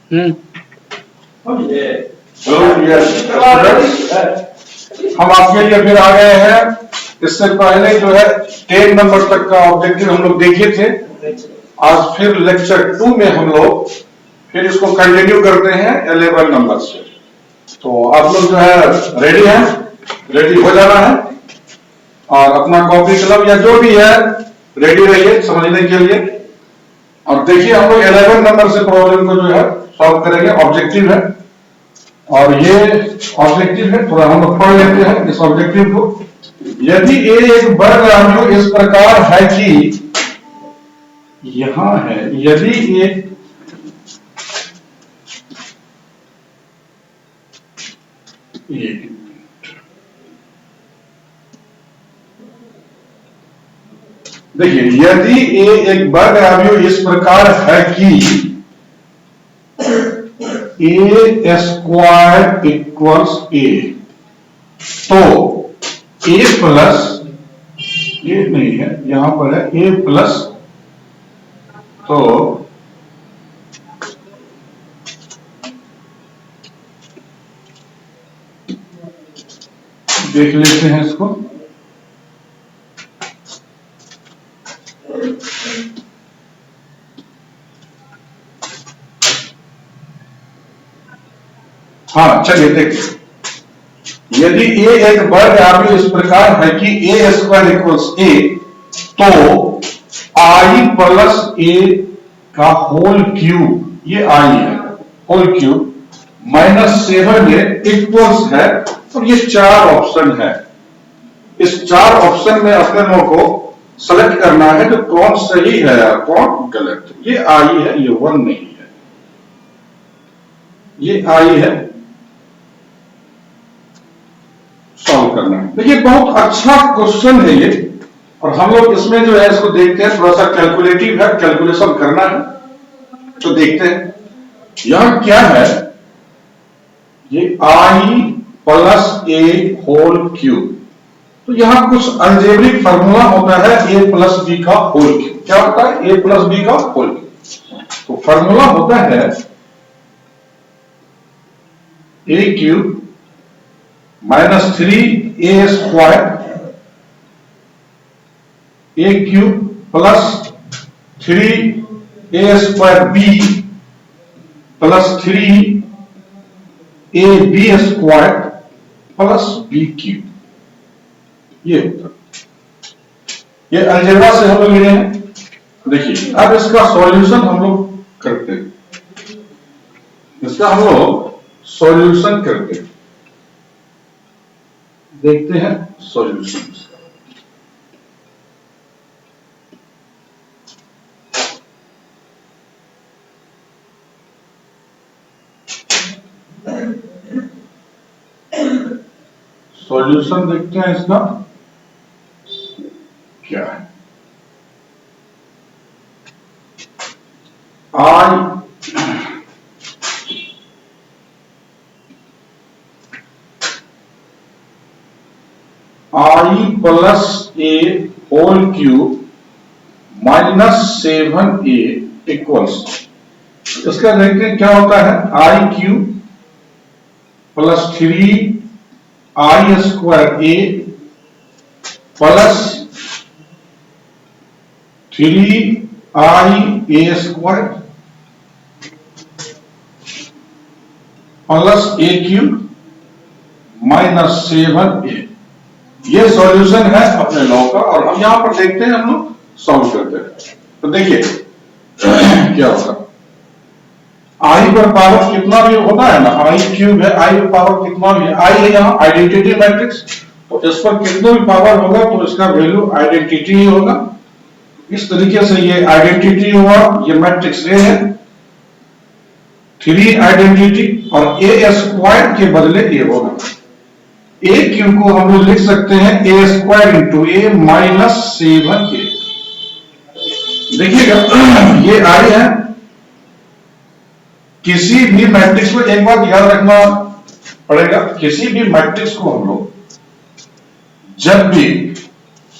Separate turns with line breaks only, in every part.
हम आपके लिए फिर आ गए हैं। इससे पहले जो है 10 नंबर तक का ऑब्जेक्टिव हम लोग देखे थे। आज फिर लेक्चर 2 में हम लोग फिर इसको कंटिन्यू करते हैं 11 नंबर से। तो आप लोग जो है रेडी हैं, रेडी हो जाना है और अपना कॉपी कलम या जो भी है रेडी रहिए समझने के लिए। और देखिए हम लोग 11 नंबर से प्रॉब्लम को जो है सॉल्व करेंगे। ऑब्जेक्टिव है और ये ऑब्जेक्टिव है, थोड़ा हम लोग पढ़ लेते हैं इस ऑब्जेक्टिव को। यदि ए एक वर्ग वैल्यू इस प्रकार है कि यहां है, यदि एक देखिए यदि ए एक वर्ग वैल्यू इस प्रकार है कि ए स्क्वायर इक्वल्स ए, तो ए प्लस ये नहीं है, यहां पर है ए प्लस, तो देख लेते हैं इसको। हाँ चलिए देखिए, यदि ए एक वर्ग वैल्यू इस प्रकार है कि ए स्क्वायर इक्वल्स ए, तो आई प्लस ए का होल क्यूब, ये आई है whole cube minus 7a equals है। और ये 4 ऑप्शन है, इस 4 ऑप्शन में अपने लोगों को सेलेक्ट करना है कि कौन सही है या कौन गलत। ये आई है, ये 1 नहीं है, ये आई है, सॉल्व करना है। देखिए बहुत अच्छा क्वेश्चन है ये, और हम लोग इसमें जो है इसको देखते हैं, थोड़ा सा कैलकुलेटिव है, कैलकुलेशन करना है तो देखते हैं यहां क्या है। ये I plus A whole cube, तो यहां कुछ अलजेब्रिक फार्मूला होता है ए प्लस बी का होल क्यूब। क्या होता है? ए प्लस बी का होल क्यूब। तो फार्मूला होता है A cube minus 3a square, A cube plus 3a square B plus 3ab square plus B cube. ये होता है, ये अलजेब्रा से हम लोग लिए हैं। देखिए अब इसका सॉल्यूशन हम लोग करते हैं, इसका हम लोग सॉल्यूशन करते हैं, देखते हैं सॉल्यूशन। सॉल्यूशन देखते हैं इसका क्या है। I plus A whole cube minus 7a equals, इसका देखते हैं क्या होता है। I cube plus 3i square A plus 3ia square plus A cube minus 7a। ये सॉल्यूशन है अपने लॉ का, और हम यहां पर देखते हैं, हम लोग सॉल्व करते हैं। तो देखिए क्या होगा। आई पर पावर कितना भी होता है ना, आई क्यूब है, आई पर पावर कितना भी है, आई है यहाँ आइडेंटिटी मैट्रिक्स, तो इस पर कितना भी पावर होगा तो इसका वैल्यू आइडेंटिटी ही होगा। इस तरीके से ये आइडेंटिटी हुआ, ये मैट्रिक्स ए है, 3 आइडेंटिटी, और ए स्क्वायर के बदले ए होगा। ए क्यूब को हम लोग लिख सकते हैं ए square into A minus 7a। देखिएगा ये आई है। किसी भी मैट्रिक्स को एक बात याद रखना पड़ेगा, किसी भी मैट्रिक्स को हम लोग जब भी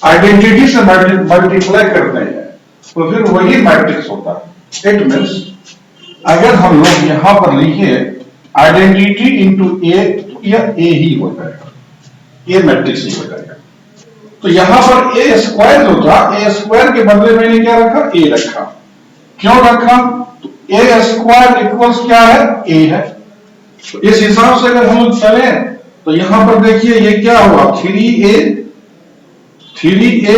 आइडेंटिटी से मल्टीप्लाई करते हैं तो फिर वही मैट्रिक्स होता है। इट मीन्स अगर हम लोग यहां पर लिखे आइडेंटिटी इंटू ए, तो यह ए ही हो जाएगा, ए मैट्रिक्स ही हो जाएगा। तो यहां पर ए स्क्वायर जो था, ए स्क्वायर के बदले मैंने क्या रखा, ए रखा। क्यों रखा, तो ए स्क्वायर इक्वल्स क्या है, ए है। तो इस हिसाब से अगर हम लोग चले तो यहां पर देखिए ये क्या हुआ, 3a,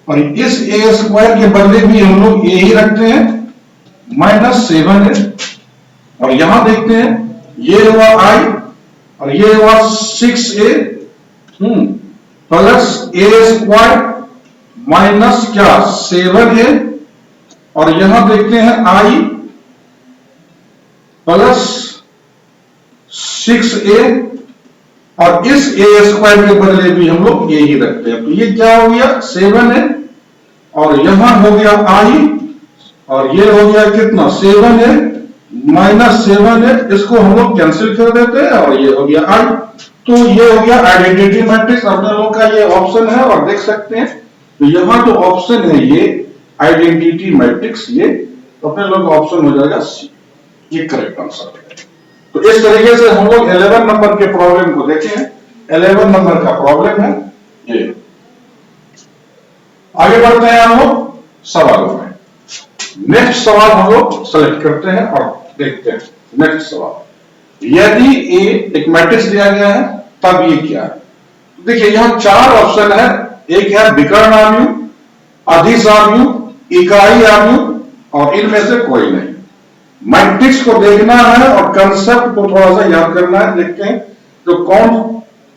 और इस ए स्क्वायर के बदले भी हम लोग ए ही रखते हैं, -7 है। और यहां देखते हैं ये हुआ आई और ये हुआ 6a प्लस ए स्क्वायर माइनस क्या 7a, और यहां देखते हैं आई प्लस 6a, और इस ए स्क्वायर के बदले भी हम लोग ए ही रखते हैं। तो ये क्या हो गया 7 है, और यहां हो गया आई, और ये हो गया कितना 7 है -7 है, इसको हम लोग कैंसिल कर देते हैं, और ये हो गया आई। तो ये हो गया आइडेंटिटी मैट्रिक्स। अपने लोग का ये ऑप्शन है और देख सकते हैं, तो यहां जो ऑप्शन है ये आइडेंटिटी मैट्रिक्स, ये तो अपने लोग ऑप्शन हो जाएगा सी, ये करेक्ट आंसर है। तो इस तरीके से हम लोग 11 नंबर के प्रॉब्लम को देखे हैं। 11 नंबर का प्रॉब्लम है ये। आगे बढ़ते हैं हम लोग सवालों में। नेक्स्ट सवाल हम लोग सेलेक्ट करते हैं और देखते हैं। नेक्स्ट सवाल, यदि ए एक मैट्रिक्स दिया गया है तब ये क्या है। देखिए यहां 4 ऑप्शन है। एक है विकर्ण आव्यूह, अदिश आव्यूह, इकाई आव्यूह, और इनमें से कोई नहीं। मैट्रिक्स को देखना है और कंसेप्ट को थोड़ा सा याद करना है। देखते हैं तो कौन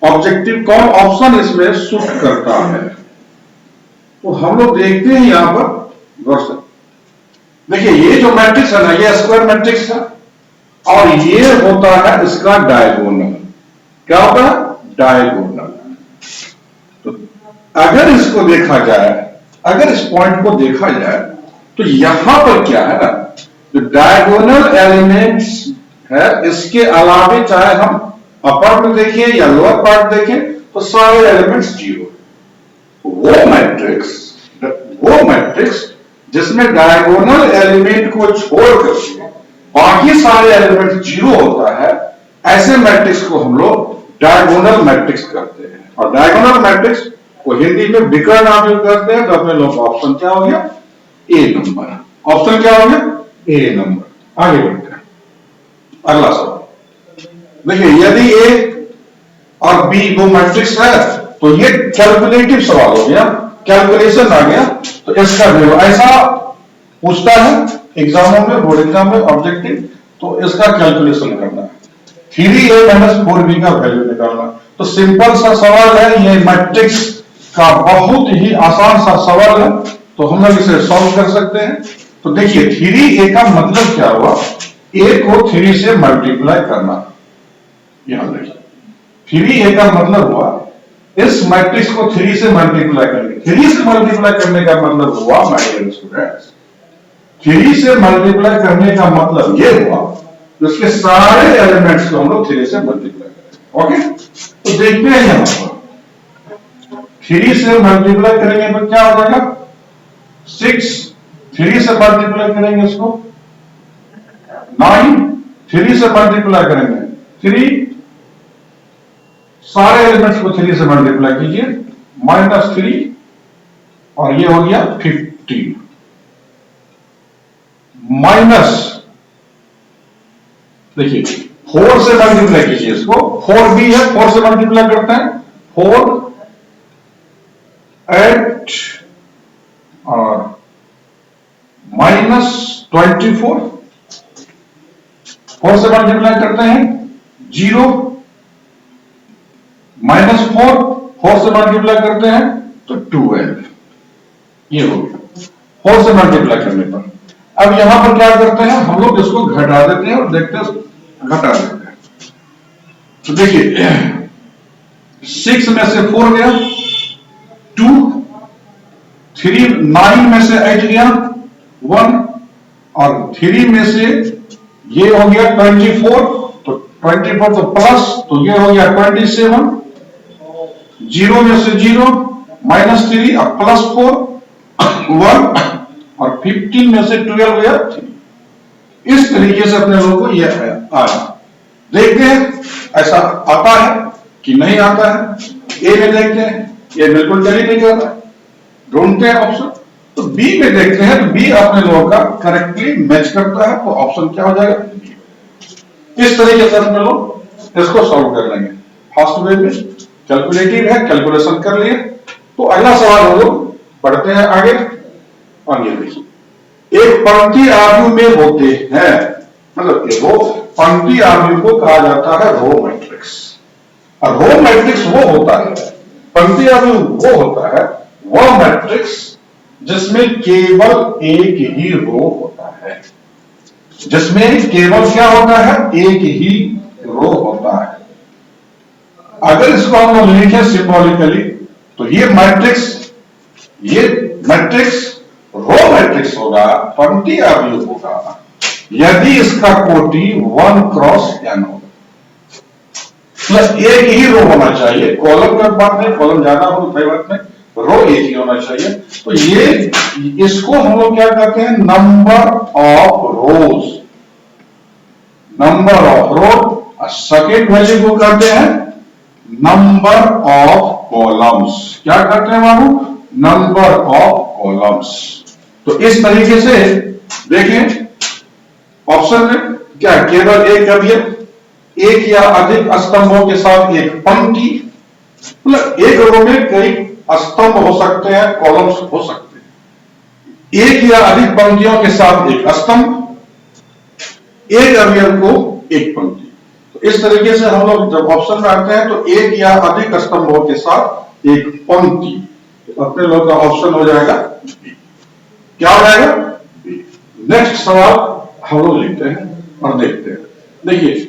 ऑब्जेक्टिव, कौन ऑप्शन इसमें सूट करता है। तो हम लोग देखते हैं यहां पर गौर से। देखिए ये जो मैट्रिक्स है ना, ये स्क्वायर मैट्रिक्स है, और ये होता है इसका डायगोनल। क्या होता है, डायगोनल। तो अगर इसको देखा जाए, अगर इस पॉइंट को देखा जाए, तो यहां पर क्या है ना, जो डायगोनल एलिमेंट्स है, इसके अलावे चाहे हम अपर में देखें या लोअर पार्ट देखें, तो सारे एलिमेंट्स 0। वो मैट्रिक्स जिसमें डायगोनल एलिमेंट को छोड़कर बाकी सारे एलिमेंट्स 0 होता है, ऐसे मैट्रिक्स को हम लोग डायगोनल मैट्रिक्स कहते हैं। और डायगोनल मैट्रिक्स को हिंदी में विकर्ण आव्यूह कहते हैं। तो अपने लोग ऑप्शन क्या हो गया, ए नंबर। ऑप्शन क्या हो गया, ए नंबर। आगे बढ़ते हैं अगला सवाल। देखिए यदि ए और बी दो मैट्रिक्स है, तो ये कैलकुलेटिव सवाल हो गया, कैलकुलेशन आ गया। तो इसका वैल्यू ऐसा पूछता है एग्जामों में, बोर्ड एग्जाम में ऑब्जेक्टिव, तो इसका कैलकुलेशन करना है। 3a - 4b का वैल्यू निकालना। तो सिंपल सा सवाल है, ये मैट्रिक्स का बहुत ही आसान सा सवाल है, तो हम लोग इसे सॉल्व कर सकते हैं। तो देखिए 3a का मतलब क्या हुआ, a को 3 से मल्टीप्लाई करना। यहां देखिए 3a का मतलब हुआ इस मैट्रिक्स को 3 से मल्टीप्लाई करने। 3 से मल्टीप्लाई करने का मतलब हुआ माय डियर स्टूडेंट्स, 3 से मल्टीप्लाई करने का मतलब ये हुआ उसके सारे एलिमेंट्स को हम लोग 3 से मल्टीप्लाई करेंगे। ओके, तो देखते हैं यहां पर 3 से मल्टीप्लाई करेंगे तो क्या हो जाएगा 6, 3 से मल्टीप्लाई करेंगे इसको 9, 3 से मल्टीप्लाई करेंगे 3, सारे एलिमेंट्स को 3 से मल्टीप्लाई कीजिए -3, और ये हो गया 15 माइनस, देखिए 4 से मल्टीप्लाई कीजिए इसको, 4 भी है, 4 से मल्टीप्लाई करते हैं 4, 8 और -24, 4 से मल्टीप्लाई करते हैं 0, -4, 4 से मल्टीप्लाई करते हैं तो 12, ये हो गया 4 से मल्टीप्लाई करने पर। अब यहां पर क्या करते हैं हम लोग, इसको घटा देते हैं और देखते हैं, घटा देते हैं। तो देखिए 6 में से 4 गया 2, 3, 9 में से 8 गया 1, और 3 में से ये हो गया 24, तो 24 तो प्लस, तो ये हो गया 27, 0 में से 0 -3 और +4 1, और 15 में से 12 गया 3। इस तरीके से अपने लोगों को यह आया। देखते हैं ऐसा आता है कि नहीं आता है। ए में देखते हैं, ये बिल्कुल चल ही नहीं जाता है, ढूंढते हैं ऑप्शन। तो बी में देखते हैं, तो बी अपने लोगों का करेक्टली मैच करता है, तो ऑप्शन क्या हो जाएगा? इस तरीके से अपने लोग इसको सॉल्व कर लेंगे। फर्स्ट वे में कैलकुलेटिव है, कैलकुलेशन कर लिए। तो अगला सवाल हम लोग पढ़ते हैं आगे। और ये देखिए, एक पंक्ति आव्यूह में होते हैं, मतलब वो पंक्ति आव्यूह को कहा जाता है रो मैट्रिक्स। और रो मैट्रिक्स वो होता है, पंक्ति आव्यूह वो होता है वह मैट्रिक्स जिसमें केवल एक ही रो होता है, जिसमें केवल क्या होता है? एक ही रो होता है। अगर इसको हम लोग लिखें सिंबॉलिकली, तो ये मैट्रिक्स रो मैट्रिक्स होगा, पंक्ति आव्यूह होगा, यदि इसका कोटि 1 क्रॉस n होगा। प्लस एक ही रो होना चाहिए, कॉलम का बात नहीं, कॉलम ज्यादा हो कोई बात नहीं, रो एक ही होना चाहिए। तो ये इसको हम लोग क्या कहते हैं? Number of rows, number of row. Second value को कहते हैं नंबर ऑफ कॉलम्स। क्या कहते हैं बाबू? Number of columns. तो इस तरीके से देखें, ऑप्शन में क्या केवल एक अवयव, एक या अधिक स्तंभों के साथ एक पंक्ति, मतलब एक रो में कई स्तंभ हो सकते हैं, कॉलम्स हो सकते हैं। एक या अधिक पंक्तियों के साथ एक स्तंभ, एक अवयव को एक पंक्ति। तो इस तरीके से हम लोग जब ऑप्शन में आते हैं तो एक या अधिक स्तंभों के साथ एक पंक्ति, तो अपने लोग का ऑप्शन हो जाएगा बी। क्या हो जाएगा? बी। नेक्स्ट सवाल हम लोग लिखते हैं और देखते हैं। देखिए,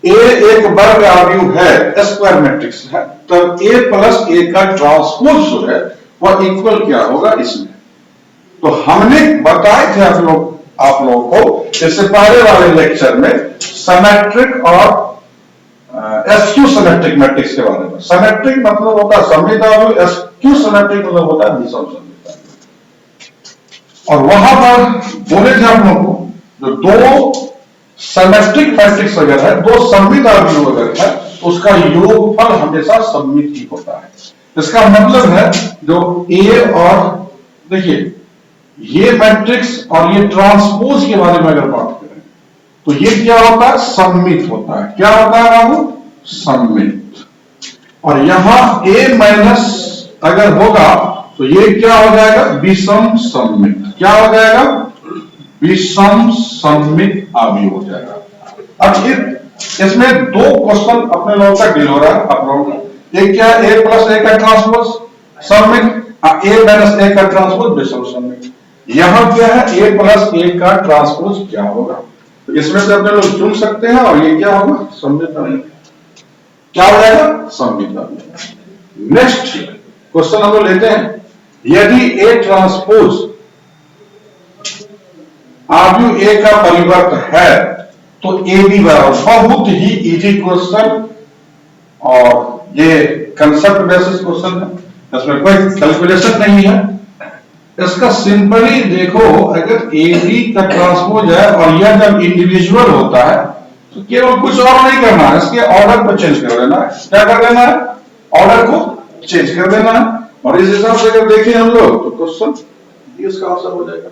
ए एक वर्ग आव्यूह है, स्क्वायर मैट्रिक्स है, तब ए प्लस ए का ट्रांसपोज जो है वह इक्वल क्या होगा इसमें। तो हमने बताए थे आप लोगों को इससे पहले वाले लेक्चर में सिमेट्रिक और एस्क्यू सिमेट्रिक मैट्रिक्स के बारे में। सिमेट्रिक मतलब होता है सममित आव्यूह, एस्क्यू सिमेट्रिक मतलब होता है विषम सममित आव्यूह। और वहां पर बोले थे हम लोग को, जो दो सिमेट्रिक मैट्रिक्स अगर है, दो सममित आव्यूह अगर है, तो उसका योगफल हमेशा सममित ही होता है। इसका मतलब है जो ए और देखिए ये मैट्रिक्स और ये ट्रांसपोज के बारे में अगर बात करें तो ये क्या होता है? सममित होता है। क्या होता है बाबू? सममित। और यहां ए माइनस अगर होगा तो ये क्या हो जाएगा? विषम सममित। क्या हो जाएगा? विषम सममित आव्यूह हो जाएगा। अब इसमें दो क्वेश्चन अपने लोगों का डील हो रहा है आप लोगों का। एक क्या है? ए प्लस ए का ट्रांसपोज सममित, ए माइनस ए का ट्रांसपोज विषम सममित। यहां क्या है? ए प्लस ए का ट्रांसपोज क्या होगा? तो इसमें से अपने लोग चुन सकते हैं और ये क्या होगा? सममित आव्यूह। क्या हो जाएगा? सममित आव्यूह। नेक्स्ट क्वेश्चन हम लोग लेते हैं, यदि ए ट्रांसपोज आव्यूह ए का परिवर्त है तो ए बी बराबर। बहुत ही इजी क्वेश्चन और ये कंसेप्ट बेसिस क्वेश्चन है, इसमें कोई कैलकुलेशन नहीं है। इसका सिंपली देखो, अगर ए बी का ट्रांसपोज है और यह जब इंडिविजुअल होता है तो केवल कुछ और नहीं करना है, इसके ऑर्डर को चेंज कर देना है। क्या कर देना है? ऑर्डर को चेंज कर देना है। और इस हिसाब से अगर देखें हम लोग तो क्वेश्चन इसका आंसर हो जाएगा।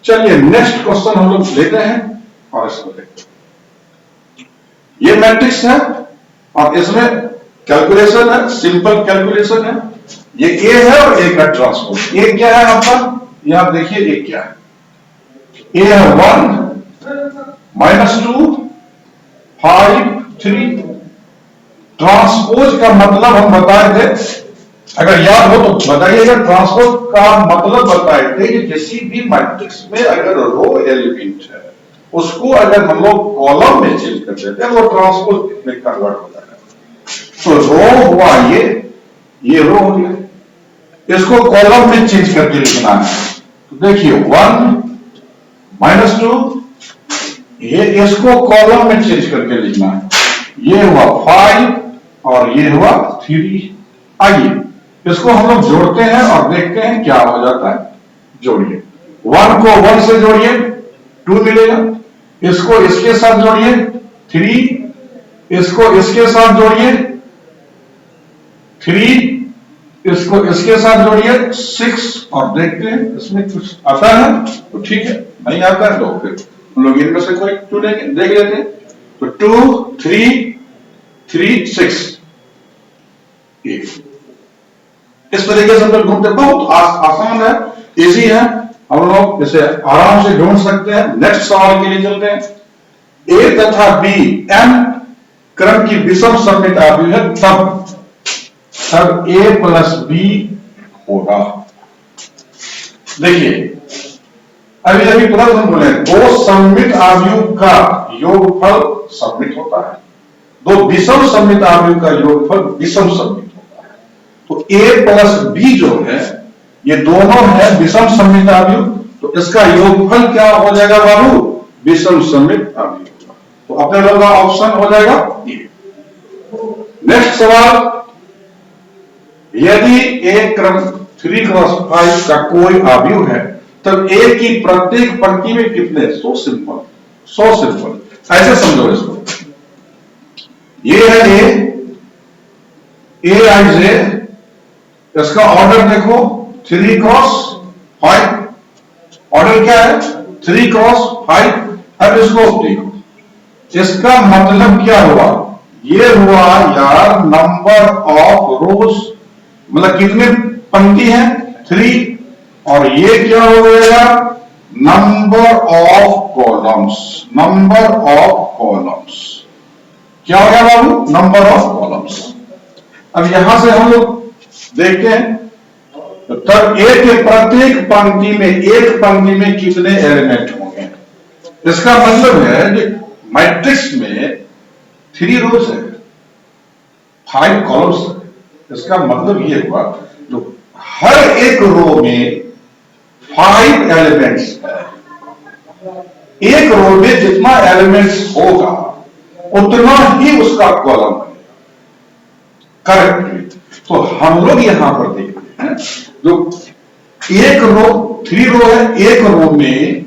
चलिए नेक्स्ट क्वेश्चन हम लोग लेते हैं और इसको देखते हैं। ये मैट्रिक्स है और इसमें कैलकुलेशन है, सिंपल कैलकुलेशन है। ये ए है और ए का ट्रांसपोज। ए क्या है आपका? यहां देखिए ए क्या है? ए है 1 -2 5 3। ट्रांसपोज का मतलब हम बताए थे, अगर याद हो तो बताइएगा। ट्रांसपोज का मतलब बताए थे कि किसी भी मैट्रिक्स में अगर रो एलिमेंट है उसको अगर हम लोग कॉलम में चेंज कर देते हैं वो ट्रांसपोज में कन्वर्ट हो जाएगा। तो रो हुआ ये रो हो गया, इसको कॉलम में चेंज करके लिखना है। तो देखिए 1 -2, ये इसको कॉलम में चेंज करके लिखना है। ये हुआ 5 और ये हुआ 3। आइए इसको हम लोग जोड़ते हैं और देखते हैं क्या हो जाता है। जोड़िए, 1 को 1 से जोड़िए, 2 मिलेगा। इसको इसके साथ जोड़िए 3, इसको इसके साथ जोड़िए 3, इसको इसके साथ जोड़िए 6, और देखते हैं इसमें कुछ आता है तो ठीक है, नहीं आता है तो फिर हम लोग इनमें से कोई चुनेंगे, देख लेते हैं। तो 2 3 3 6 इस तरीके से हम लोग ढूंढते, बहुत आसान है, इजी है, हम लोग इसे आराम से ढूंढ सकते हैं। नेक्स्ट सवाल के लिए चलते हैं। ए तथा बी एम क्रम की विषम सममित आव्यूह है, तब ए प्लस बी होगा। देखिए अभी अभी तुरंत हम बोले दो सममित आव्यूह का योगफल सममित होता है, दो विषम सममित आव्यूह का योगफल विषम सममित होता है। तो ए प्लस बी जो है ये दोनों है विषम सममित आव्यूह, तो इसका योगफल क्या हो जाएगा बाबू? विषम सममित आव्यूह। तो अपने लोगों का ऑप्शन हो जाएगा ए। नेक्स्ट सवाल, यदि ए क्रम 3 क्रॉस 5 का कोई आव्यूह है तब ए की प्रत्येक पंक्ति में कितने? सो सिंपल, ऐसे समझो इसको। ये है ए आई जे, इसका ऑर्डर देखो 3 क्रॉस 5, ऑर्डर क्या है 3 क्रॉस 5। अब इसको देखो, इसका मतलब क्या हुआ? ये हुआ यार नंबर ऑफ रोज, मतलब कितने पंक्ति है 3, और ये क्या हो गया number of columns, number of columns. क्या हो गया बाबू? Number of columns. अब यहां से हम लोग देखते हैं, तब ए के प्रत्येक पंक्ति में, एक पंक्ति में कितने एलिमेंट होंगे? इसका मतलब है कि मैट्रिक्स में 3 रोज है, 5 कॉलम्स है। इसका मतलब ये हुआ जो हर एक रो में 5 एलिमेंट्स है। एक रो में जितना एलिमेंट्स होगा उतना ही उसका कॉलम है, करेक्ट। तो हम लोग यहां पर देखते हैं जो एक रो 3 रो है, एक रो में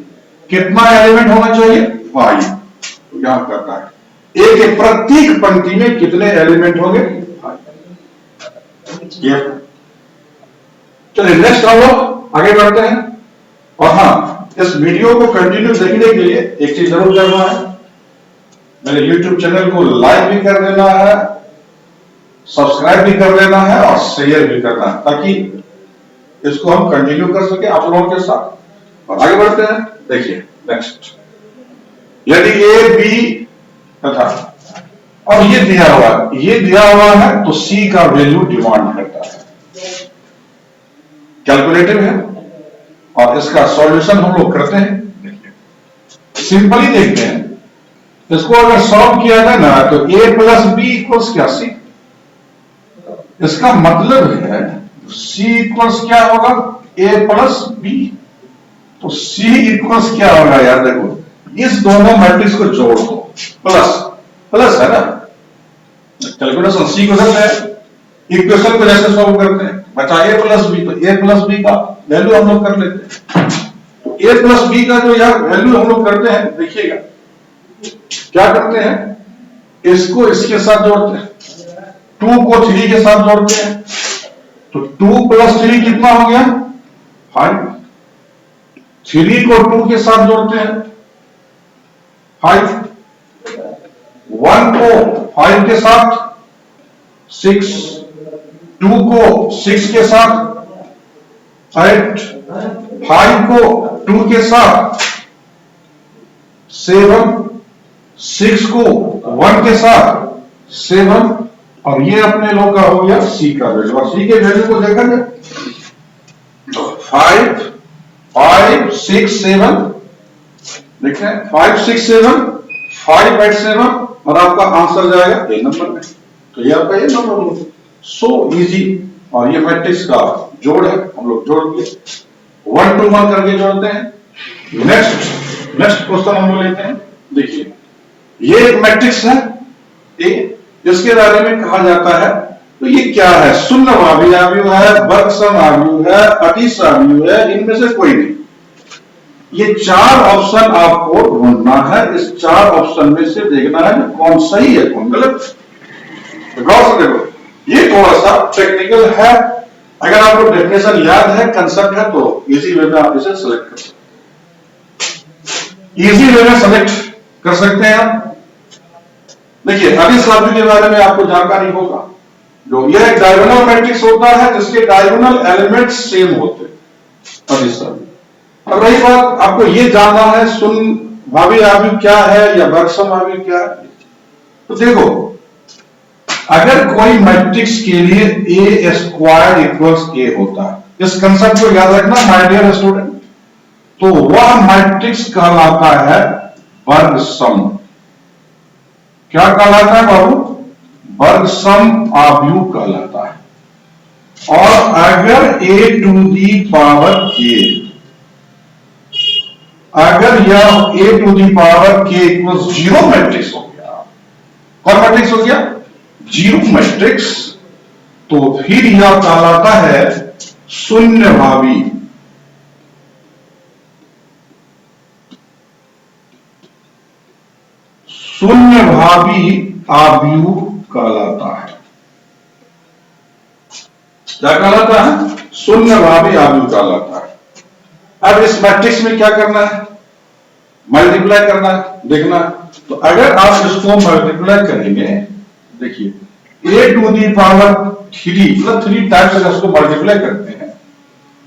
कितना एलिमेंट होना चाहिए? 5। तो यहां करता है एक के प्रत्येक पंक्ति में कितने एलिमेंट होंगे? 5। चलिए नेक्स्ट हम लोग आगे बढ़ते हैं। और हाँ, इस वीडियो को कंटिन्यू देखने के लिए एक चीज जरूर करना है, मेरे YouTube चैनल को लाइक भी कर देना है, सब्सक्राइब भी कर देना है और शेयर भी करना है, ताकि इसको हम कंटिन्यू कर सके आप लोगों के साथ। और आगे बढ़ते हैं। देखिए नेक्स्ट, यदि ए बी तथा, और ये दिया हुआ है तो सी का वैल्यू डिमांड करता है, कैलकुलेटिव है, और इसका सॉल्यूशन हम लोग करते हैं। देखिए सिंपली देखते हैं, इसको अगर सॉल्व किया जाए ना तो a प्लस बी इक्वल्स क्या? सी। इसका मतलब है c इक्वल्स क्या होगा? a plus B. तो c इक्वल्स क्या होगा यार? देखो इस दोनों मैट्रिक्स को जोड़ दो, प्लस है ना, कैलकुलेशन c को करते हैं, इक्वेशन को जैसे सॉल्व करते हैं, बचा a प्लस बी, तो a प्लस बी का वैल्यू हम लोग कर लेते हैं। तो a प्लस बी का जो यार वैल्यू हम लोग करते हैं, देखिएगा क्या करते हैं, इसको इसके साथ जोड़ते हैं, 2 को 3 के साथ जोड़ते हैं, तो 2 प्लस 3 कितना हो गया? 5। 3 को 2 के साथ जोड़ते हैं 5, 1 को 5 के साथ 6, 2 को 6 के साथ 8, 5 को 2 के साथ 7, 6 को 1 के साथ 7, और ये अपने लोग का हो गया सी का वैल्यू। और सी के वैल्यू को देखा जाए तो 5, 5, 6, 7, देखते हैं 5, 6, 7, 5, 8, 7, और आपका आंसर जाएगा ए नंबर में। तो ये आपका ये नंबर होगा। So easy. और ये मैट्रिक्स का जोड़ है, हम लोग जोड़ के 1 to 1 करके जोड़ते हैं। नेक्स्ट क्वेश्चन हम लोग लेते हैं। देखिए ये एक मैट्रिक्स है ए, जिसके बारे में कहा जाता है, तो ये क्या है? शून्य आव्यूह है, वर्ग सम आव्यूह है, अदिश आव्यूह है, इनमें से कोई नहीं। ये चार ऑप्शन आपको ढूंढना है, इस चार ऑप्शन में से देखना है कि कौन सही है कौन गलत। गौर से देखो, ये थोड़ा सा टेक्निकल है, अगर आपको डेफिनेशन याद है, कंसेप्ट है, तो इजी वे में आप इसे सेलेक्ट कर सकते, इजी वे में सेलेक्ट कर सकते हैं आप। देखिए अभी साबित के बारे में आपको जानकारी होगा, जो यह एक डायगोनल मैट्रिक्स होता है जिसके डायगोनल एलिमेंट सेम होते हैं। अभी साबित, अब रही बात आपको ये जानना है शून्य भावी आव्यूह क्या है या वर्गसम आव्यूह क्या है। तो देखो, अगर कोई मैट्रिक्स के लिए ए स्क्वायर इक्वल्स ए होता है, इस कंसेप्ट को याद रखना माय डियर स्टूडेंट, तो वह मैट्रिक्स कहलाता है वर्गसम। क्या कहलाता है बाबू? वर्गसम आव्यूह कहलाता है। और अगर ए टू दी पावर के, अगर यह ए टू दी पावर के इक्वल्स जीरो मैट्रिक्स हो गया, कौन मैट्रिक्स हो गया? जीरो मैट्रिक्स, तो फिर यह कहलाता है शून्य भावी। शून्य भावी आव्यूह कहलाता है। क्या कहलाता है? शून्य भावी आव्यूह कहलाता है। अब इस मैट्रिक्स में क्या करना है? मल्टीप्लाई करना है, देखना है। तो अगर आप इसको मल्टीप्लाई करेंगे, देखिए ए टू दी पावर 3 मतलब 3 टाइम्स अगर इसको मल्टीप्लाई करते हैं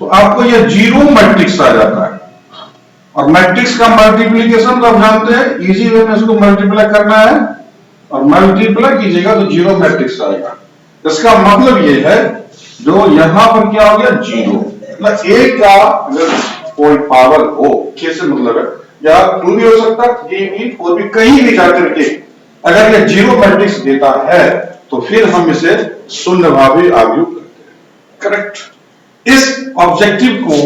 तो आपको यह जीरो मैट्रिक्स आ जाता है। और मैट्रिक्स का मल्टीप्लीकेशन तो आप जानते हैं, इजी वे में इसको मल्टीप्लाई करना है और मल्टीप्लाई कीजिएगा तो जीरो मैट्रिक्स आएगा। इसका मतलब यह है जो यहां पर क्या हो गया? जीरो। मतलब ए का अगर कोई पावर हो, के से मतलब है, या 2 भी हो सकता है, 3 भी, 4 भी, कहीं भी जाकर के अगर यह जीरो मैट्रिक्स देता है तो फिर हम इसे शून्य भावी आव्यूह करते हैं। करेक्ट। इस ऑब्जेक्टिव को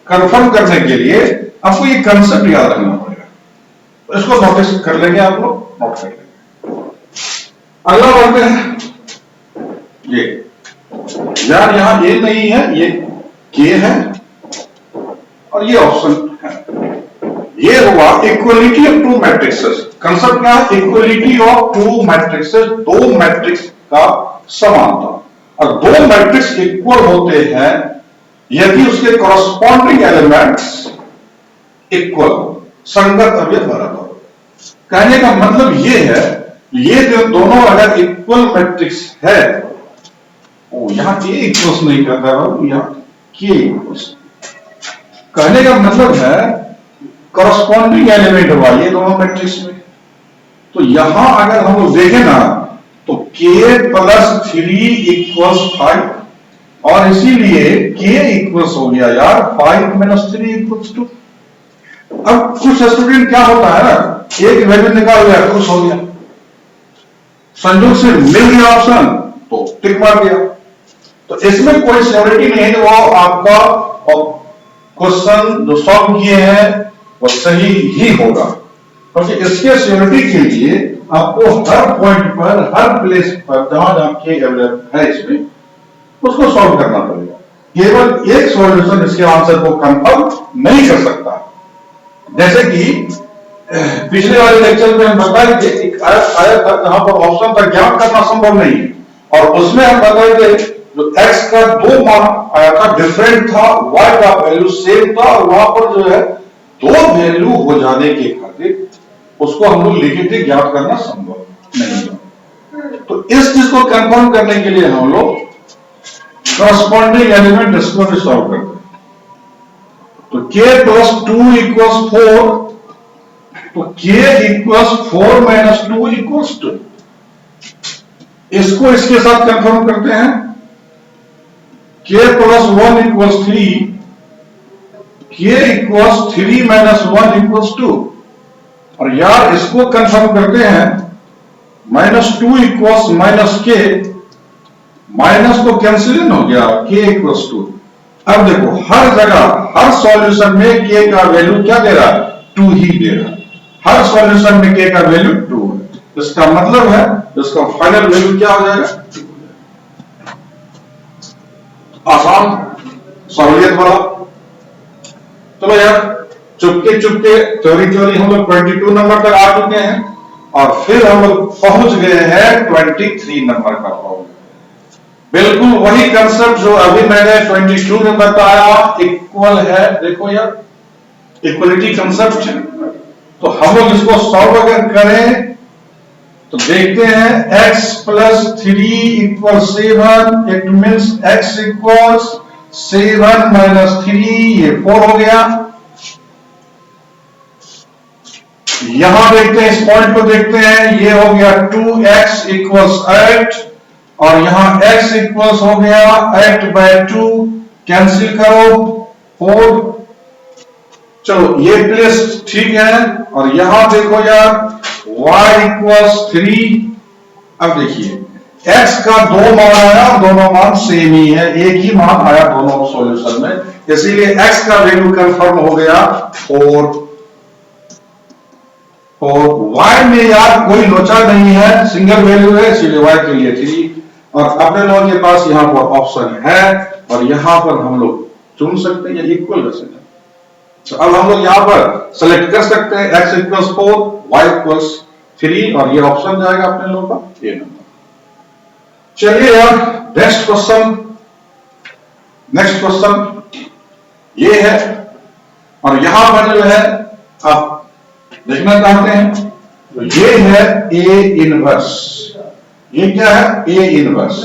कंफर्म करने के लिए आपको ये कंसेप्ट याद रखना पड़ेगा। इसको नोटिस कर लेंगे, आप लोग नोट कर लेंगे। अगला बढ़ते हैं, ये यार यहां ए नहीं है, ये के है और ये ऑप्शन है। ये हुआ equality of two matrices. Concept क्या है? इक्वलिटी ऑफ टू मैट्रिक्सेस, दो मैट्रिक्स का समानता। और दो मैट्रिक्स इक्वल होते हैं यदि उसके कॉरस्पॉन्डिंग एलिमेंट्स इक्वल, संगत अवयव बराबर। कहने का मतलब ये है, ये जो दोनों अगर इक्वल मैट्रिक्स है, यहां के इक्वल्स नहीं करता है, यहां के इक्वल्स। कहने का मतलब है कॉरस्पॉन्डिंग एलिमेंट हुआ ये दोनों मैट्रिक्स में। तो यहां अगर हम लोग देखें ना तो k प्लस 3 इक्वल्स 5, और इसीलिए k इक्वल्स हो गया यार 5 माइनस 3 इक्वल्स 2। अब कुछ स्टूडेंट क्या होता है ना, एक वैल्यू निकाल गया, खुश हो गया, संयोग से मिल गया ऑप्शन तो टिक मार दिया। तो इसमें कोई श्योरिटी नहीं है कि वो आपका क्वेश्चन जो सॉल्व किए हैं वो सही ही होगा, क्योंकि इसके श्योरिटी के लिए आपको हर पॉइंट पर, हर प्लेस पर जहां जहां के अवेलेबल है इसमें, उसको सॉल्व करना पड़ेगा। केवल एक सॉल्यूशन इसके आंसर को कंफर्म नहीं कर सकता। जैसे कि पिछले वाले लेक्चर में हम बताए थे, एक आया था जहां पर ऑप्शन का ज्ञात करना संभव नहीं है, और उसमें हम बताए थे जो x का 2 मान आया था डिफरेंट था, y का वैल्यू सेम था, और वहां पर जो है 2 वैल्यू हो जाने के खातिर उसको हम लोग लिखे थे ज्ञात करना संभव नहीं है। तो इस चीज को कंफर्म करने के लिए हम लोग कॉरस्पॉन्डिंग एलिमेंट इसको भी सॉल्व करते हैं। तो k प्लस 2 इक्वल्स 4, तो k इक्वल्स 4 माइनस 2 इक्वल्स 2। इसको इसके साथ कंफर्म करते हैं, k plus 1 equals 3, k equals 3 minus 1 equals 2। और यार इसको कंफर्म करते हैं, minus 2 equals minus k, minus तो कैंसिल हो गया, k इक्वल्स 2। अब देखो हर जगह, हर सॉल्यूशन में k का वैल्यू क्या दे रहा है? 2 ही दे रहा है। हर सॉल्यूशन में k का वैल्यू 2 है। इसका मतलब है इसका फाइनल वैल्यू क्या हो जाएगा? आसान, सहूलियत वाला। चलो यार चुपके चुपके चोरी चोरी हम लोग 22 नंबर तक आ चुके हैं और फिर हम लोग पहुंच गए हैं 23 नंबर का प्रॉब्लम। बिल्कुल वही कंसेप्ट जो अभी मैंने 22 में बताया, इक्वल है। देखो यार, इक्वलिटी कंसेप्ट है। तो हम लोग इसको सॉल्व अगर करें तो देखते हैं x plus 3 equal 7, it means x equals 7 minus 3, ये 4 हो गया। यहां देखते हैं, इस पॉइंट को देखते हैं, ये हो गया 2x इक्वल्स 8 और यहां x इक्वल्स हो गया 8/2, कैंसिल करो 4। चलो ये प्लेस ठीक है। और यहां देखो यार y इक्वल्स 3। अब देखिए x का 2 मान आया, दोनों मान सेम ही है, एक ही मान आया दोनों सॉल्यूशन में, इसीलिए x का वैल्यू कंफर्म हो गया 4। और y में यार कोई लोचा नहीं है, सिंगल वैल्यू है, इसीलिए y के लिए 3। और अपने लोगों के पास यहां पर ऑप्शन है और यहां पर हम लोग चुन सकते हैं या इक्वल कर सकते हैं। तो अब हम लोग यहां पर सेलेक्ट कर सकते हैं x इक्वल्स 4, y इक्वल्स 3 और ये ऑप्शन जाएगा अपने लोगों का ए नंबर। चलिए यार नेक्स्ट क्वेश्चन ये है और यहां पर जो है आप देखना चाहते हैं तो ये है ए इनवर्स। ये क्या है? A inverse.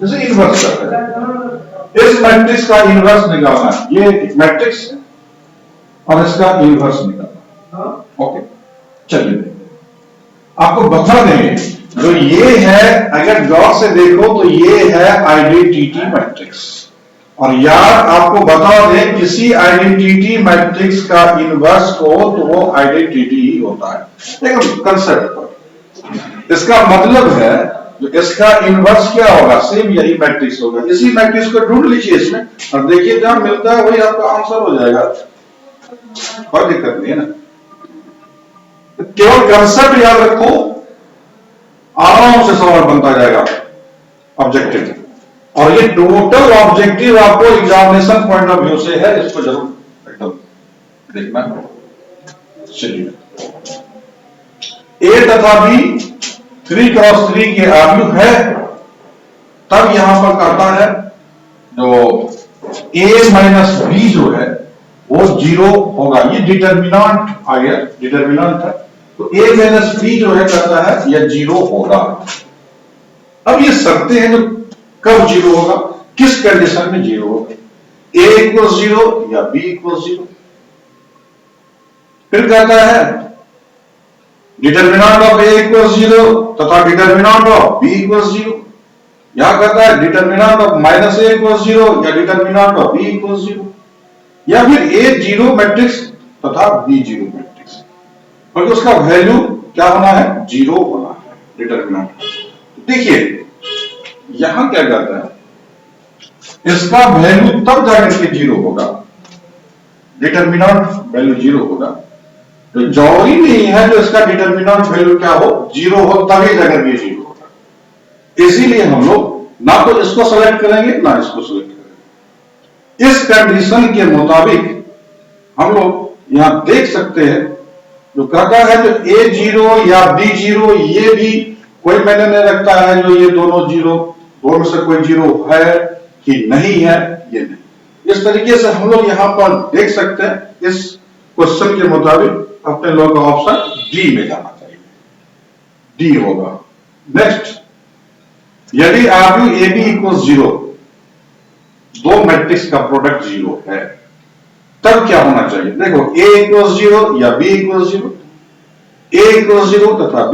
जैसे इनवर्स करते हैं, इस मैट्रिक्स का इनवर्स निकालना है। ये मैट्रिक्स है और इसका इनवर्स निकालना। ओके, चलिए आपको बता दें, जो ये है अगर गौर से देखो तो ये है आइडेंटिटी मैट्रिक्स। और यार आपको बता दें, किसी आइडेंटिटी मैट्रिक्स का इनवर्स को तो वो आइडेंटिटी ही होता है। देखो कंसेप्ट पर, इसका मतलब है जो इसका इनवर्स क्या होगा, सेम यही मैट्रिक्स होगा। इसी मैट्रिक्स को ढूंढ लीजिए इसमें और देखिए जहां मिलता है वही आपका आंसर हो जाएगा, कोई दिक्कत नहीं है ना। केवल कंसेप्ट याद रखो, आराम से सवाल बनता जाएगा ऑब्जेक्टिव। और ये टोटल ऑब्जेक्टिव आपको एग्जामिनेशन पॉइंट ऑफ व्यू से है, इसको जरूर एकदम देखना। चलिए, ए तथा बी 3x3 के आव्यूह है, तब यहां पर कहता है जो a माइनस बी जो है वो 0 होगा। ये डिटर्मिनेंट आ गया, डिटर्मिनेंट है, तो a माइनस बी जो है कहता है यह 0 होगा। अब ये शर्तें हैं, जो कब 0 होगा, किस कंडीशन में 0 होगा, a इक्वल 0 या b इक्वल 0। फिर कहता है डिटर्मिनेंट ऑफ a इक्वल 0 तथा डिटर्मिनेंट ऑफ b इक्वल 0। यहां कहता है determinant of minus a equal 0 या डिटर्मिनेंट ऑफ b इक्वल 0, या फिर a 0 मैट्रिक्स तथा b 0 मैट्रिक्स, और उसका वैल्यू क्या होना है, 0 होना है डिटर्मिनेंट। देखिए यहां क्या कहता है, इसका वैल्यू तब जाकर के 0 होगा, डिटर्मिनेंट वैल्यू 0 होगा। तो जरूरी नहीं है जो इसका डिटर्मिनेंट वैल्यू क्या हो, 0 हो तभी जाकर के 0 होगा। इसीलिए हम लोग ना तो इसको सेलेक्ट करेंगे ना इसको सेलेक्ट करेंगे। इस कंडीशन के मुताबिक हम लोग यहां देख सकते हैं, जो कहता है जो a 0 या b 0, ये भी कोई मैंने नहीं रखता है जो ये दोनों 0, दोनों से कोई 0 है कि नहीं है, ये नहीं। इस तरीके से हम लोग यहां पर देख सकते हैं। इस क्वेश्चन के मुताबिक अपने लोगों का ऑप्शन डी में जाना चाहिए, डी होगा। नेक्स्ट, यदि आव्यूह ए बी इक्वल 0, दो मैट्रिक्स का प्रोडक्ट 0 है, तब क्या होना चाहिए। देखो a इक्वल 0 या b इक्वल 0, a इक्वल 0 तथा b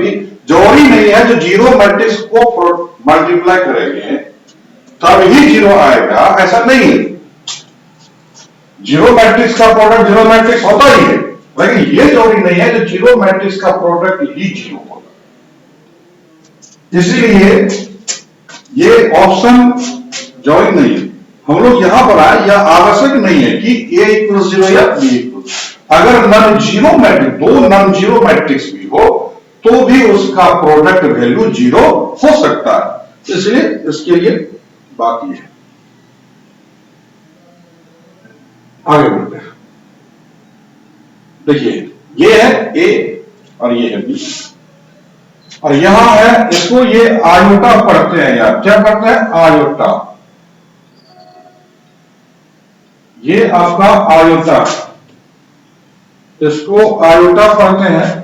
जरूरी नहीं है जो 0 मैट्रिक्स को मल्टीप्लाई करेंगे तब ही 0 आएगा, ऐसा नहीं है। 0 मैट्रिक्स का प्रोडक्ट 0 मैट्रिक्स होता ही है, लेकिन ये जरूरी नहीं है जो 0 मैट्रिक्स का प्रोडक्ट ही 0 होगा। इसलिए ये ऑप्शन जरूरी नहीं है। हम लोग यहां पर आए, यह आवश्यक नहीं है कि a इक्वल 0 या b इक्वल। अगर नॉन जीरो मैट्रिक्स, दो नॉन जीरो मैट्रिक्स भी हो तो भी उसका प्रोडक्ट वैल्यू 0 हो सकता है। इसलिए इसके लिए बात यह है। आगे बढ़ते हैं। देखिए ये है ए और ये है बी, और यहां है इसको ये आयोटा पढ़ते हैं यार, क्या पढ़ते हैं? आयोटा। ये आपका आयोटा, इसको आयोटा पढ़ते हैं।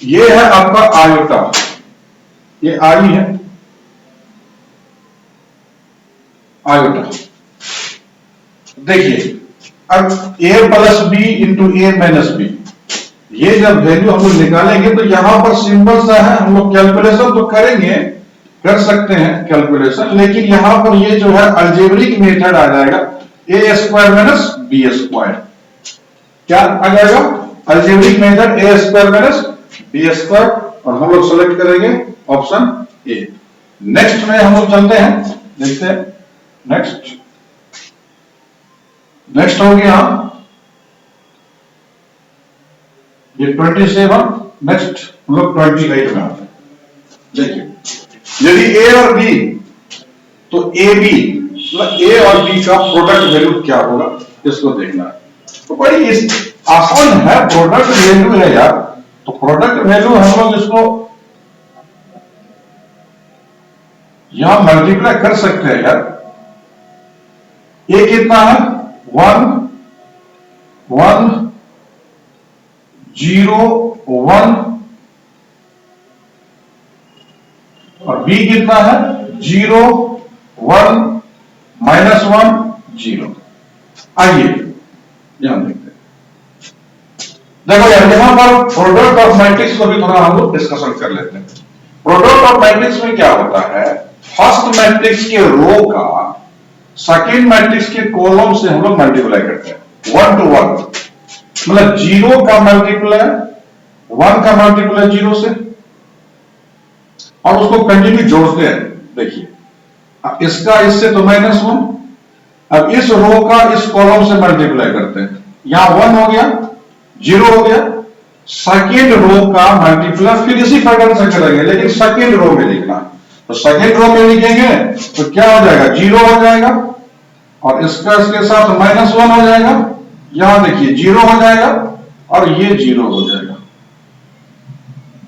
ये है आपका आयोटा, ये आई है आयोटा। देखिए अब a plus B into A minus B, ये जब वैल्यू हम लोग निकालेंगे तो यहां पर सिंपल सा है, हम लोग कैलकुलेशन तो करेंगे, कर सकते हैं कैलकुलेशन, लेकिन यहां पर ये जो है अलजेब्रिक मेथड आ जाएगा, ए स्क्वायर माइनस बी स्क्वायर। क्या आ जाएगा? अलजेब्रिक मेथड ए स्क्वायर माइनस बी स्क्वायर, और हम लोग सेलेक्ट करेंगे ऑप्शन ए। नेक्स्ट में हम लोग चलते हैं, देखते हैं नेक्स्ट। नेक्स्ट हो गया ये 27, नेक्स्ट हम लोग 28 में आते हैं। देखिए यदि ए और बी, तो ए बी मतलब ए और बी का प्रोडक्ट वैल्यू क्या होगा, इसको देखना है। तो बड़ी आसान है, प्रोडक्ट वैल्यू है यार। तो प्रोडक्ट वैल्यू हम लोग इसको यहां मल्टीप्लाई कर सकते हैं यार। ए कितना है? 1 1 0 1, और बी कितना है? 0 1 -1 0। आइए यहां देखते हैं। देखो यार यहां पर प्रोडक्ट ऑफ मैट्रिक्स को भी थोड़ा हम लोग डिस्कशन कर लेते हैं। प्रोडक्ट ऑफ मैट्रिक्स में क्या होता है? फर्स्ट मैट्रिक्स के रो का सेकेंड मैट्रिक्स के कॉलम से हम लोग मल्टीप्लाई करते हैं, 1 to 1, मतलब 0 का मल्टीप्लाई 1 का मल्टीप्लाई 0 से, और उसको कंटिन्यू जोड़ते हैं। देखिए अब इसका इससे तो -1, अब इस रो का इस कॉलम से मल्टीप्लाई करते हैं, यहां 1 हो गया, 0 हो गया, सेकेंड रो का मल्टीप्लाई फिर इसी पैटर्न से करेंगे, लेकिन सेकेंड रो में लिखना। तो सेकेंड रो में लिखेंगे तो क्या हो जाएगा? 0 हो जाएगा, और इसका इसके साथ -1 हो जाएगा, यहां देखिए 0 हो जाएगा, और ये 0 हो जाएगा,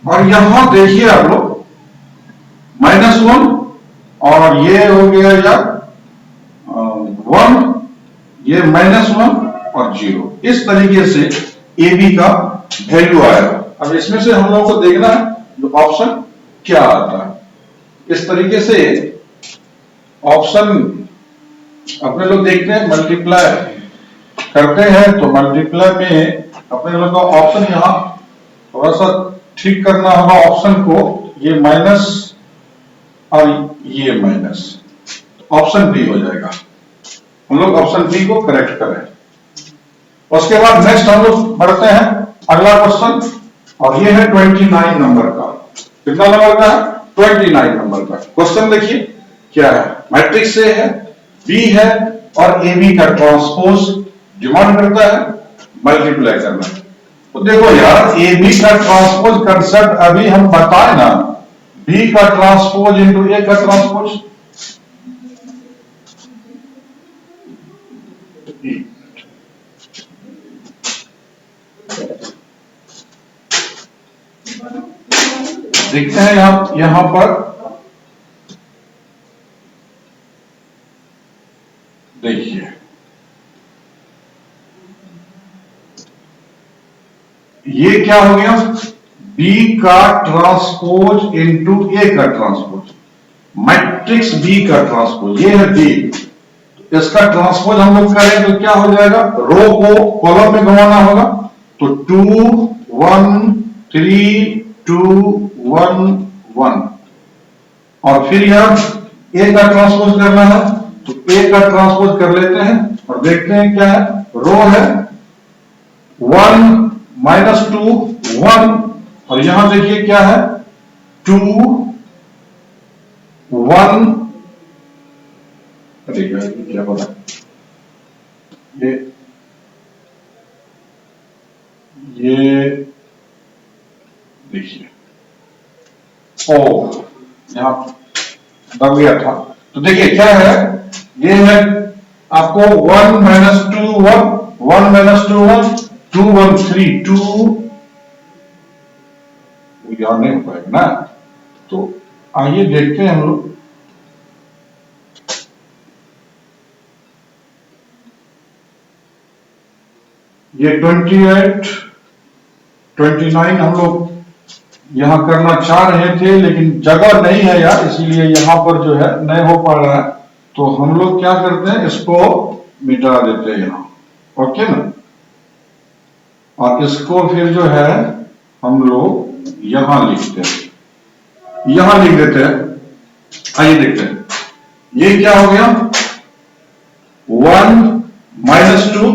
और यहां देखिए आप लोग -1, और ये हो गया यार 1, ये -1 और 0। इस तरीके से ए बी का वैल्यू आएगा। अब इसमें से हम लोग को देखना है जो ऑप्शन क्या आता है। इस तरीके से ऑप्शन अपने लोग देखते हैं, मल्टीप्लाई करते हैं, तो मल्टीप्लाई में अपने लोग का ऑप्शन यहां थोड़ा सा ठीक करना होगा ऑप्शन को, ये माइनस और ये माइनस, ऑप्शन बी हो जाएगा। हम लोग ऑप्शन बी को करेक्ट करें। उसके बाद नेक्स्ट हम लोग बढ़ते हैं अगला क्वेश्चन, और ये है 29 नंबर का। कितना नंबर का है? 29 नंबर का क्वेश्चन। देखिए क्या है, मैट्रिक्स ए है, बी है, और ए बी का ट्रांसपोज डिमांड करता है मल्टीप्लाई करना। तो देखो यार ए बी का ट्रांसपोज कंसेप्ट अभी हम बताए ना, बी का ट्रांसपोज इंटू ए का ट्रांसपोज। देखते हैं यहां पर देखिए ये क्या हो गया, बी का ट्रांसपोज इंटू ए का ट्रांसपोज, मैट्रिक्स बी का ट्रांसपोज, ये है बी, इसका ट्रांसपोज हम लोग करें तो क्या हो जाएगा, रो को कॉलम में घुमाना होगा, तो 2 1 3 2 1 1, और फिर यहां ए का ट्रांसपोज करना है, तो ए का ट्रांसपोज कर लेते हैं और देखते हैं क्या है, रो है 1 -2 1, और यहां देखिए क्या है 2 1, क्या बोला ये ये देखिए, ओ यहां दब गया था। तो देखिए क्या है, ये है आपको 1 माइनस 2 1, 1 माइनस 2 1, 2 1 3 2, याद नहीं हो पाएगा ना। तो आइए देखते हैं हम लोग। ये 28 29 हम लोग यहां करना चाह रहे थे, लेकिन जगह नहीं है यार, इसीलिए यहां पर जो है नहीं हो पा रहा है। तो हम लोग क्या करते हैं, इसको मिटा देते हैं यहां, ओके ना। और इसको फिर जो है हम लोग यहां लिखते हैं, यहां लिख देते हैं। आइए देखते हैं, ये क्या हो गया, 1 माइनस 2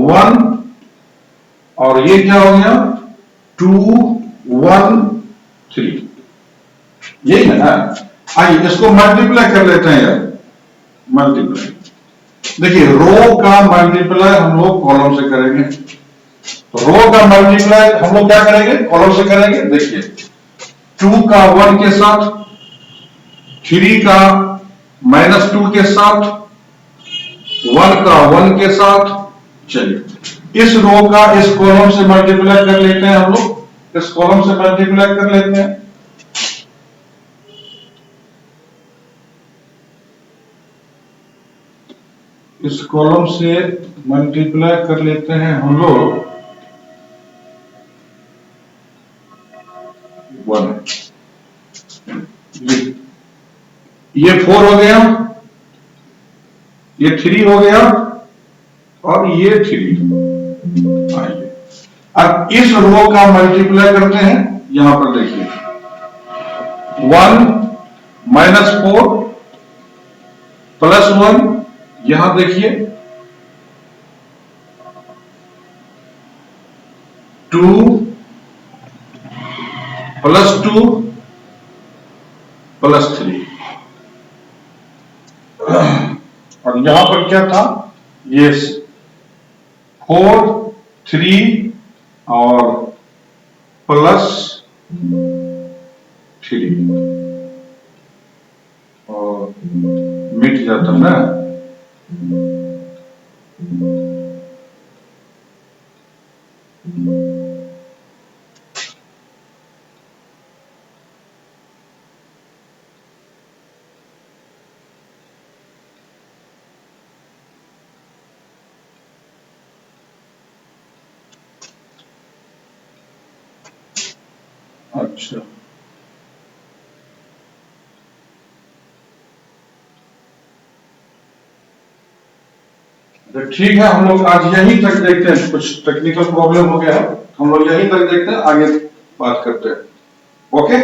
1, और ये क्या हो गया 2 1 3, यही है ना। आइए इसको मल्टीप्लाई कर लेते हैं यार, मल्टीप्लाई। देखिए रो का मल्टीप्लाई हम लोग कॉलम से करेंगे, तो रो का मल्टीप्लाई हम लोग क्या करेंगे, कॉलम से करेंगे। देखिए 2 का 1 के साथ, 3 का माइनस 2 के साथ, 1 का 1 के साथ। चलिए इस रो का इस कॉलम से मल्टीप्लाई कर लेते हैं हम लोग, इस कॉलम से मल्टीप्लाई कर लेते हैं। इस कॉलम से मल्टीप्लाई कर लेते हैं हम लोग 1, ये 4 हो गया, ये 3 हो गया, और ये 3। आइए अब इस रो का मल्टीप्लाई करते हैं, यहां पर देखिए 1 माइनस 4 प्लस 1, यहां देखिए 2 प्लस 2 प्लस 3, और यहां पर क्या था, ये 4 3 और प्लस 3, और मिट जाता ना। अच्छा ठीक है, हम लोग आज यहीं तक देखते हैं, कुछ टेक्निकल प्रॉब्लम हो गया है, हम लोग यहीं तक देखते हैं, आगे बात करते हैं। ओके।